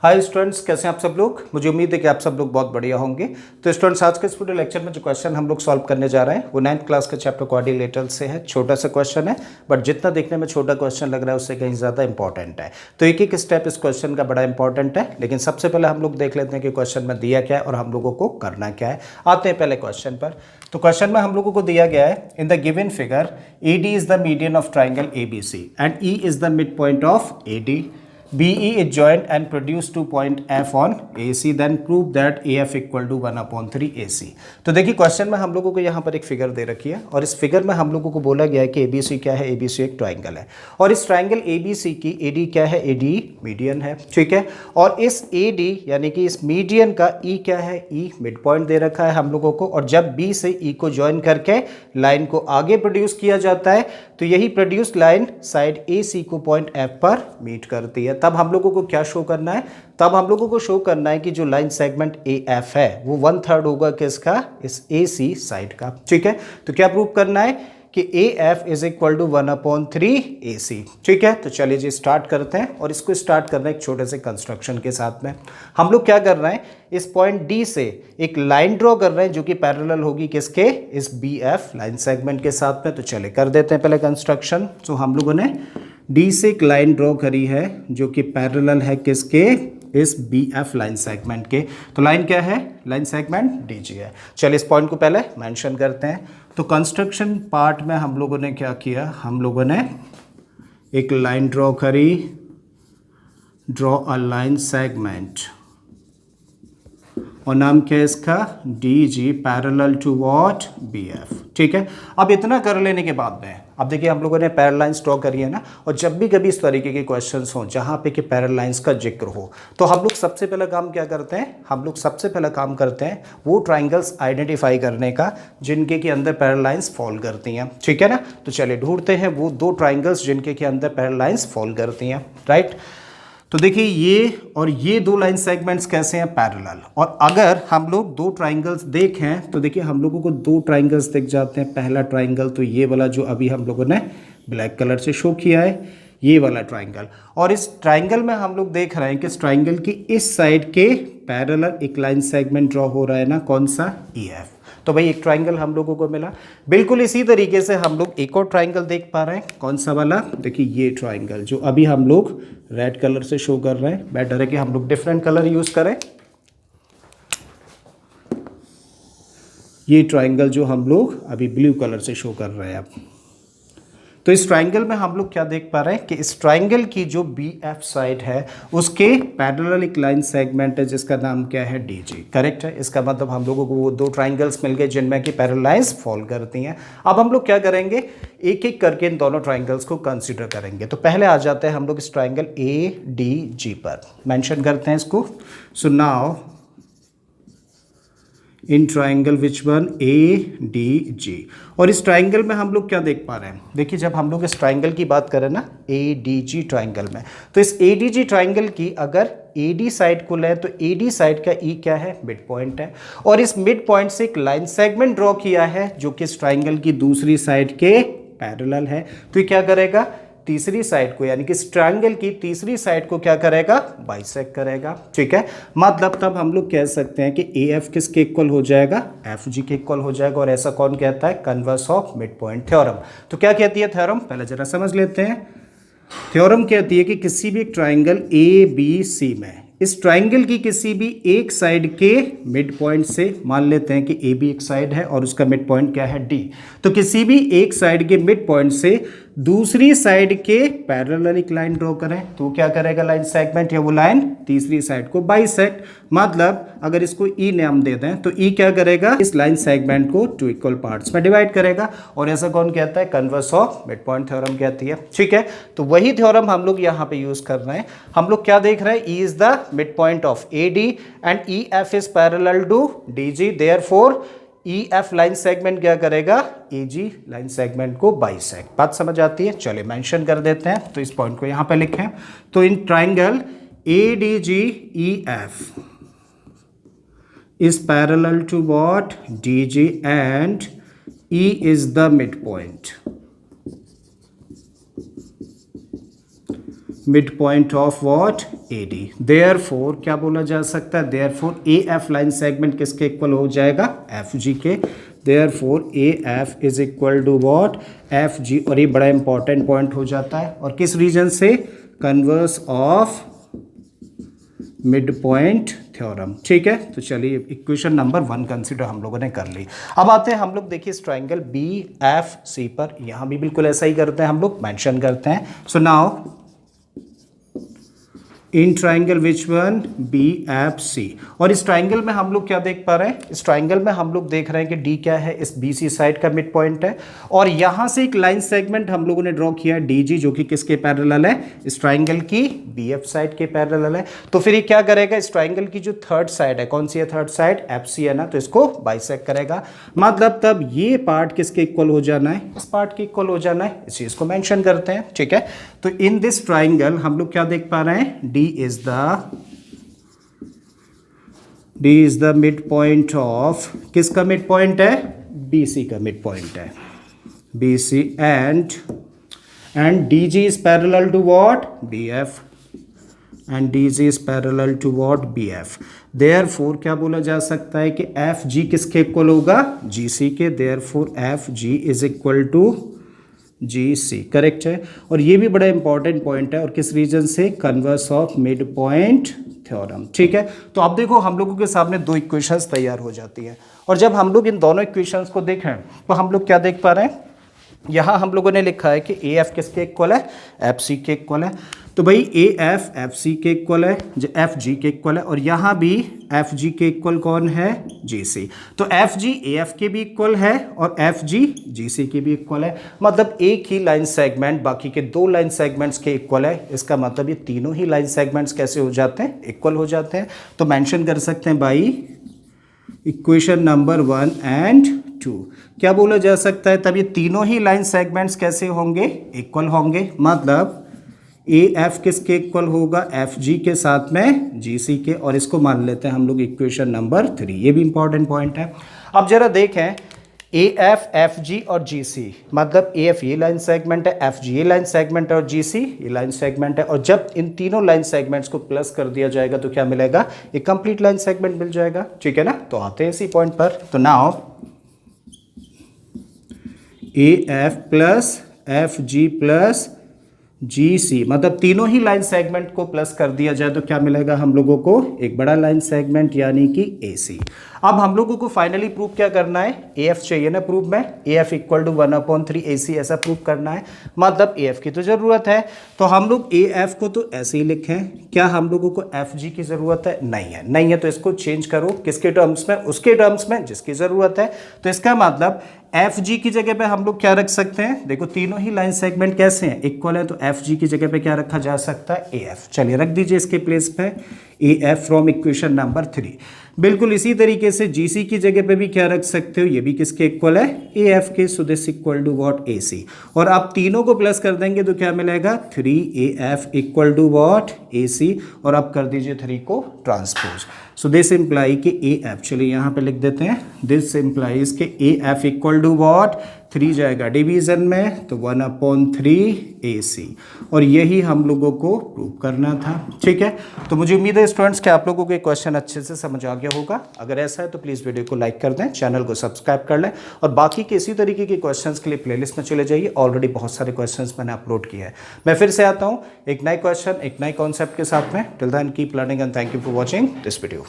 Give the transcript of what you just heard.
Hi students, कैसे हैं आप सब लोग। मुझे उम्मीद है कि आप सब लोग बहुत बढ़िया होंगे। तो स्टूडेंट्स, आज के इस पूरे लेक्चर में जो क्वेश्चन हम लोग सॉल्व करने जा रहे हैं वो 9th क्लास के चैप्टर कोऑर्डिनेटर से है। छोटा सा क्वेश्चन है, बट जितना देखने में छोटा क्वेश्चन लग रहा है उससे कहीं ज़्यादा इंपॉर्टेंट है। तो एक एक स्टेप इस क्वेश्चन का बड़ा इंपॉर्टेंट है, लेकिन सबसे पहले हम लोग देख लेते हैं कि क्वेश्चन में दिया क्या है और हम लोगों को करना क्या है। आते हैं पहले क्वेश्चन पर। तो क्वेश्चन में हम लोगों को दिया गया है, in the given figure AD is the median of triangle ABC and E is the mid point of AD. BE is joined and produce 2 point F on AC, then prove that AF equal to 1/3 AC. तो देखिए question में हम लोगों को यहाँ पर एक figure दे रखी है और इस फिगर में हम लोगों को बोला गया है कि ABC क्या है। ABC एक ट्राइंगल है और इस ट्राइंगल ABC की AD क्या है। AD मीडियन है, ठीक है। और इस AD यानी कि इस मीडियन का E क्या है। E मिड पॉइंट दे रखा है हम लोगों को, और जब B से E को ज्वाइन करके लाइन को आगे प्रोड्यूस किया जाता है तो यही प्रोड्यूस लाइन साइड AC को पॉइंट F पर मीट करती है। तब हम लोगों को क्या शो करना है, तब हम लोगों को शो करना है कि जो लाइन सेगमेंट AF है वो 1/3 होगा किसका, इस AC साइड का, ठीक है। तो क्या प्रूव करना है कि AF is equal to 1/3 AC, ठीक है। तो चलिए जी स्टार्ट करते हैं और इसको स्टार्ट करना है एक छोटे से कंस्ट्रक्शन के साथ में। हम लोग क्या कर रहे हैं, इस पॉइंट D से एक लाइन ड्रॉ कर रहे हैं जो कि पैरेलल होगी किसके, इस BF लाइन सेगमेंट के साथ में। तो चलिए कर देते हैं पहले कंस्ट्रक्शन। तो हम लोगों ने D से एक लाइन ड्रॉ करी है जो कि पैरेलल है किसके, इस BF लाइन सेगमेंट के। तो लाइन क्या है, लाइन सेगमेंट DG है। चलिए इस पॉइंट को पहले मेंशन करते हैं। तो कंस्ट्रक्शन पार्ट में हम लोगों ने क्या किया, हम लोगों ने एक लाइन ड्रॉ करी, ड्रॉ अ लाइन सेगमेंट, और नाम क्या है इसका, DG parallel to what, BF, ठीक है। अब इतना कर लेने के बाद में अब देखिए हम लोगों ने पैरेलल लाइंस ड्रॉ करी है ना, और जब भी कभी इस तरीके के क्वेश्चंस हो जहाँ पे कि पैरेलल लाइंस का जिक्र हो तो हम लोग सबसे पहला काम क्या करते हैं, हम लोग सबसे पहला काम करते हैं वो ट्राइंगल्स आइडेंटिफाई करने का जिनके के अंदर पैरेलल लाइंस फॉल करती हैं, ठीक है ना। तो चलिए ढूंढते हैं वो दो ट्राइंगल्स जिनके के अंदर पैरेलल लाइंस फॉल करती हैं, राइट। तो देखिए ये और ये दो लाइन सेगमेंट्स कैसे हैं, पैरेलल। और अगर हम लोग दो ट्राइंगल्स देखें तो देखिए हम लोगों को दो ट्राइंगल्स दिख जाते हैं। पहला ट्राइंगल तो ये वाला जो अभी हम लोगों ने ब्लैक कलर से शो किया है, ये वाला ट्राइंगल। और इस ट्राइंगल में हम लोग देख रहे हैं कि इस ट्राइंगल की इस साइड के पैरेलल एक लाइन सेगमेंट ड्रॉ हो रहा है ना, कौन सा, EF। तो भाई एक ट्राइंगल हम लोगों को मिला। बिल्कुल इसी तरीके से हम लोग एक और ट्राइंगल देख पा रहे हैं, कौन सा वाला, देखिए ये ट्राइंगल जो अभी हम लोग रेड कलर से शो कर रहे हैं। बेटर है कि हम लोग डिफरेंट कलर यूज करें। ये ट्राइंगल जो हम लोग अभी ब्लू कलर से शो कर रहे हैं अब। तो इस ट्राइंगल में हम लोग क्या देख पा रहे हैं कि इस ट्राइंगल की जो BF साइड है उसके पैरेलल एक लाइन सेगमेंट है जिसका नाम क्या है, DG, करेक्ट है। इसका मतलब हम लोगों को वो दो ट्राइंगल्स मिल गए जिनमें कि पैरेलल लाइंस फॉल करती हैं। अब हम लोग क्या करेंगे, एक एक करके इन दोनों ट्राइंगल्स को कंसिडर करेंगे। तो पहले आ जाते हैं हम लोग इस ट्राइंगल ADG पर, मेंशन करते हैं इसको। So now in triangle which one, ADG। और इस ट्राइंगल में हम लोग क्या देख पा रहे हैं, देखिए जब हम लोग इस ट्राइंगल की बात करें ना, ADG ट्राइंगल में, तो इस ADG ट्राइंगल की अगर AD साइड को लें तो AD साइड का E क्या है, मिड पॉइंट है। और इस मिड पॉइंट से एक लाइन सेगमेंट ड्रॉ किया है जो कि इस ट्राइंगल की दूसरी साइड के पैरेलल है। तो ये क्या करेगा, तीसरी साइड को यानी कि इस ट्रायंगल की तीसरी साइड को क्या करेगा, बाइसेक्ट करेगा, ठीक है। मतलब तब हम लोग कह सकते हैं कि AF किसके इक्वल हो जाएगा, FG के इक्वल हो जाएगा। और ऐसा कौन कहता है, converse of mid point theorem. तो क्या कहती है थ्योरम, पहले जरा समझ लेते हैं। थ्योरम कहती है कि किसी भी एक ट्राइंगल ABC में इस ट्राइंगल की किसी भी एक साइड के मिड पॉइंट से, मान लेते हैं कि AB एक साइड है और उसका मिड पॉइंट क्या है, D। तो किसी भी एक साइड के मिड पॉइंट से दूसरी साइड के पैरेलल एक लाइन ड्रॉ करें तो क्या करेगा लाइन सेगमेंट, या वो लाइन तीसरी साइड को बाइसेक्ट। मतलब अगर इसको E नाम दे दें तो E क्या करेगा, इस लाइन सेगमेंट को 2 इक्वल पार्ट्स में डिवाइड करेगा। और ऐसा कौन कहता है, converse of mid point theorem कहती है, ठीक है। तो वही थ्योरम हम लोग यहाँ पे यूज कर रहे हैं। हम लोग क्या देख रहे हैं, E is the mid point of AD and EF is parallel to DG, therefore EF line segment क्या करेगा, AG लाइन सेगमेंट को बाइसेक्ट। बात समझ आती है, चलिए मेंशन कर देते हैं। तो इस पॉइंट को यहां पे लिखें। तो in triangle ADG EF is parallel to what, DG, and E is the midpoint. Mid point of what AD। Therefore क्या बोला जा सकता है, देयरफॉर AF लाइन सेगमेंट किसके इक्वल हो जाएगा, FG के। Therefore AF is equal to what FG, और ये बड़ा इंपॉर्टेंट पॉइंट हो जाता है, और किस रीजन से, converse of mid point theorem. ठीक है, तो चलिए इक्वेशन नंबर 1 कंसीडर हम लोगों ने कर ली। अब आते हैं हम लोग, देखिए इस ट्राइंगल BFC पर, यहां भी बिल्कुल ऐसा ही करते हैं हम लोग, मेंशन करते हैं। So now in triangle which one, BFC, और इस ट्राइंगल में हम लोग क्या देख पा रहे हैं, इस ट्राइंगल में हम लोग देख रहे हैं कि D क्या है, इस BC साइड का मिड पॉइंट है, और यहां से एक लाइन सेगमेंट हम लोगों ने ड्रॉ किया DG, जो कि किसके पैरेलल है, इस ट्राइंगल की BF साइड के पैरेलल है। तो फिर ये क्या करेगा, इस ट्राइंगल की जो थर्ड साइड है, कौन सी है थर्ड साइड, FC है ना, तो इसको बाइसेक्ट करेगा। मतलब तब ये पार्ट किसके इक्वल हो जाना है, इस पार्ट के इक्वल हो जाना है, इस चीज को मेंशन करते हैं। ठीक है, तो इन दिस ट्राइंगल हम लोग क्या देख पा रहे हैं, D is the midpoint of, किसका मिड पॉइंट है, BC का मिड पॉइंट है, BC, and DG is parallel to what, BF, and DG is parallel to what, BF। therefore क्या बोला जा सकता है कि FG किसके इक्वल होगा, GC के। therefore FG is equal to GC, correct है। और ये भी बड़ा इंपॉर्टेंट पॉइंट है, और किस रीजन से, converse of mid point theorem. ठीक है, तो अब देखो हम लोगों के सामने दो इक्वेशंस तैयार हो जाती हैं, और जब हम लोग इन दोनों इक्वेशंस को देखें तो हम लोग क्या देख पा रहे हैं, यहाँ हम लोगों ने लिखा है कि AF किसके इक्वल है, FC के इक्वल है। तो भाई AF FC के इक्वल है, जो FG के इक्वल है, और यहाँ भी FG के इक्वल कौन है, GC। तो FG AF के भी इक्वल है, और FG GC के भी इक्वल है। मतलब एक ही लाइन सेगमेंट बाकी के दो लाइन सेगमेंट्स के इक्वल है, इसका मतलब ये तीनों ही लाइन सेगमेंट्स कैसे हो जाते हैं, इक्वल हो जाते हैं। तो मेंशन कर सकते हैं बाई इक्वेशन नंबर 1 एंड 2। क्या बोला जा सकता है, तब ये तीनों ही लाइन सेगमेंट्स कैसे होंगे, इक्वल होंगे। मतलब AF किसके इक्वल होगा, FG के साथ में GC के, और इसको मान लेते हैं हम लोग इक्वेशन नंबर 3। ये भी इंपॉर्टेंट पॉइंट है। अब जरा देखें, AF FG और GC, मतलब AF ये लाइन सेगमेंट है, FG ये लाइन सेगमेंट है, और GC ये लाइन सेगमेंट है, और जब इन तीनों लाइन सेगमेंट्स को प्लस कर दिया जाएगा तो क्या मिलेगा, एक कंप्लीट लाइन सेगमेंट मिल जाएगा। ठीक है ना, तो आते हैं इसी पॉइंट पर। तो now AF plus FG plus GC, मतलब तीनों ही लाइन सेगमेंट को प्लस कर दिया जाए तो क्या मिलेगा हम लोगों को, एक बड़ा लाइन सेगमेंट यानी कि AC। अब हम लोगों को फाइनली प्रूव क्या करना है, AF चाहिए ना प्रूव में, AF इक्वल टू 1/3 AC ऐसा प्रूव करना है। मतलब AF की तो ज़रूरत है, तो हम लोग AF को तो ऐसे ही लिखें। क्या हम लोगों को FG की ज़रूरत है, नहीं है, तो इसको चेंज करो किसके टर्म्स में, उसके टर्म्स में जिसकी ज़रूरत है। तो इसका मतलब FG की जगह पे हम लोग क्या रख सकते हैं, देखो तीनों ही लाइन सेगमेंट कैसे हैं, इक्वल है, तो FG की जगह पे क्या रखा जा सकता है, AF। चलिए रख दीजिए इसके प्लेस पे AF फ्रॉम इक्वेशन नंबर 3। बिल्कुल इसी तरीके से GC की जगह पे भी क्या रख सकते हो, ये भी किसके इक्वल है, AF के। So this equal to what, AC। और आप तीनों को प्लस कर देंगे तो क्या मिलेगा, 3AF equal to what, AC। और अब कर दीजिए 3 को ट्रांसपोज। सो दिस इम्प्लाई कि AF, चलिए यहाँ पे लिख देते हैं, दिस इम्प्लाइज कि AF इक्वल टू व्हाट, 3 जाएगा डिवीजन में तो 1/3 AC। और यही हम लोगों को प्रूव करना था। ठीक है, तो मुझे उम्मीद है स्टूडेंट्स कि आप लोगों को ये क्वेश्चन अच्छे से समझ आ गया होगा। अगर ऐसा है तो प्लीज़ वीडियो को लाइक कर दें, चैनल को सब्सक्राइब कर लें, और बाकी के इसी तरीके के क्वेश्चंस के लिए प्लेलिस्ट में चले जाइए। ऑलरेडी बहुत सारे क्वेश्चंस मैंने अपलोड किए हैं। मैं फिर से आता हूँ एक नए क्वेश्चन, एक नए कॉन्सेप्ट के साथ में। Till then keep learning and thank you for watching this video.